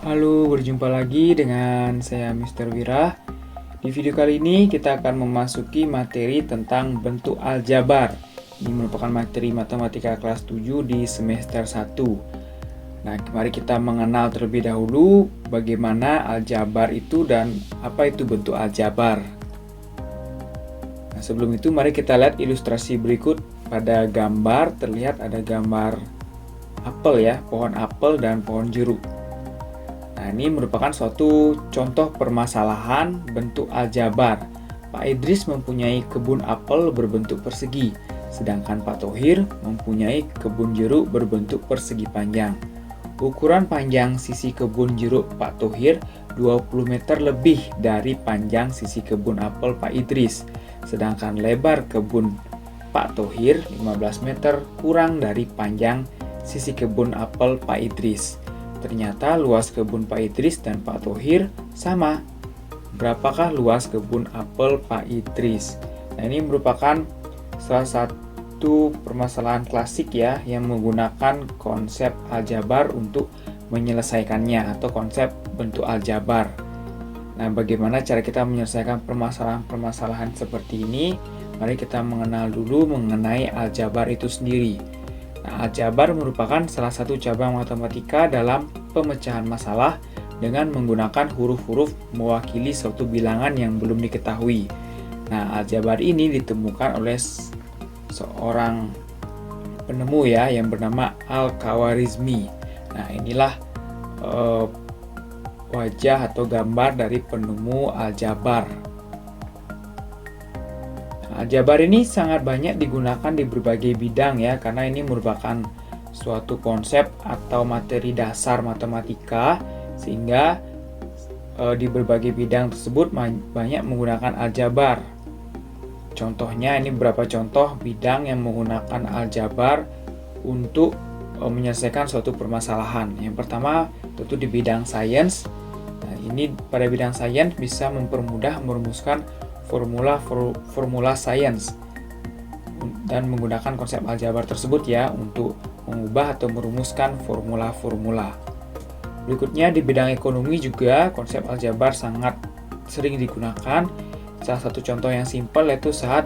Halo, berjumpa lagi dengan saya Mr. Wira. Di video kali ini kita akan memasuki materi tentang bentuk aljabar. Ini merupakan materi matematika kelas 7 di semester 1. Nah, mari kita mengenal terlebih dahulu bagaimana aljabar itu dan apa itu bentuk aljabar. Nah, sebelum itu mari kita lihat ilustrasi berikut. Pada gambar terlihat ada gambar apel ya, pohon apel dan pohon jeruk. Nah, ini merupakan suatu contoh permasalahan bentuk aljabar. Pak Idris mempunyai kebun apel berbentuk persegi, sedangkan Pak Thohir mempunyai kebun jeruk berbentuk persegi panjang. Ukuran panjang sisi kebun jeruk Pak Thohir 20 meter lebih dari panjang sisi kebun apel Pak Idris, sedangkan lebar kebun Pak Thohir 15 meter kurang dari panjang sisi kebun apel Pak Idris. Ternyata luas kebun Pak Idris dan Pak Thohir sama. Berapakah luas kebun apel Pak Idris? Nah, ini merupakan salah satu permasalahan klasik ya yang menggunakan konsep aljabar untuk menyelesaikannya atau konsep bentuk aljabar. Nah, bagaimana cara kita menyelesaikan permasalahan-permasalahan seperti ini? Mari kita mengenal dulu mengenai aljabar itu sendiri. Nah, aljabar merupakan salah satu cabang matematika dalam pemecahan masalah dengan menggunakan huruf-huruf mewakili suatu bilangan yang belum diketahui. Nah, aljabar ini ditemukan oleh seorang penemu ya yang bernama Al-Khwarizmi. Nah, inilah wajah atau gambar dari penemu aljabar. Aljabar ini sangat banyak digunakan di berbagai bidang ya, karena ini merupakan suatu konsep atau materi dasar matematika, sehingga di berbagai bidang tersebut banyak menggunakan aljabar. Contohnya ini beberapa contoh bidang yang menggunakan aljabar untuk menyelesaikan suatu permasalahan. Yang pertama tentu di bidang sains. Nah, ini pada bidang sains bisa mempermudah merumuskan formula sains dan menggunakan konsep aljabar tersebut ya untuk mengubah atau merumuskan formula-formula. Berikutnya di bidang ekonomi juga konsep aljabar sangat sering digunakan. Salah satu contoh yang simpel yaitu saat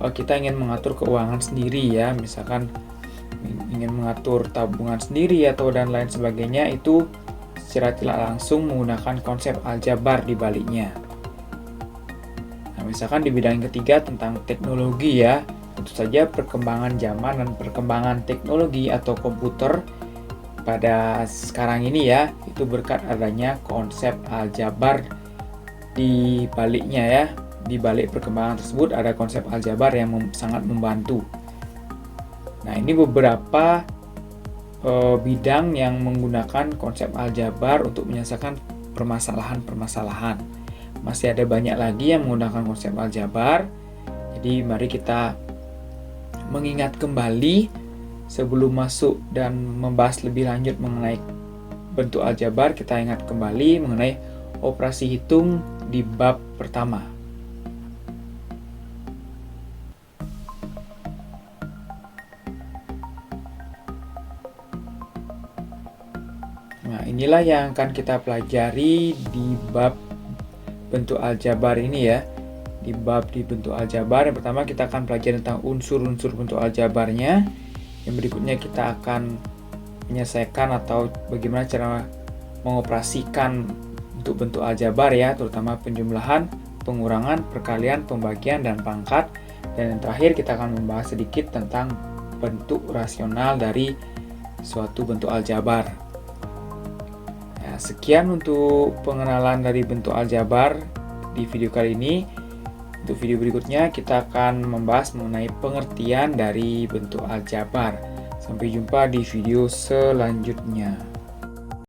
kita ingin mengatur keuangan sendiri ya, misalkan ingin mengatur tabungan sendiri atau dan lain sebagainya, itu secara tidak langsung menggunakan konsep aljabar di baliknya. Misalkan di bidang yang ketiga tentang teknologi ya, tentu saja perkembangan zaman dan perkembangan teknologi atau komputer pada sekarang ini ya, itu berkat adanya konsep aljabar di baliknya ya. Di balik perkembangan tersebut ada konsep aljabar yang sangat membantu. Nah, ini beberapa bidang yang menggunakan konsep aljabar untuk menyelesaikan permasalahan-permasalahan. Masih ada banyak lagi yang menggunakan konsep aljabar. Jadi mari kita mengingat kembali sebelum masuk dan membahas lebih lanjut mengenai bentuk aljabar. Kita ingat kembali mengenai operasi hitung di bab pertama. Nah, inilah yang akan kita pelajari di bab bentuk aljabar ini ya. Di bentuk aljabar yang pertama kita akan pelajari tentang unsur-unsur bentuk aljabarnya. Yang berikutnya kita akan menyelesaikan atau bagaimana cara mengoperasikan bentuk aljabar ya, terutama penjumlahan, pengurangan, perkalian, pembagian, dan pangkat. Dan yang terakhir kita akan membahas sedikit tentang bentuk rasional dari suatu bentuk aljabar. Nah, sekian untuk pengenalan dari bentuk aljabar di video kali ini. Untuk video berikutnya kita akan membahas mengenai pengertian dari bentuk aljabar. Sampai jumpa di video selanjutnya.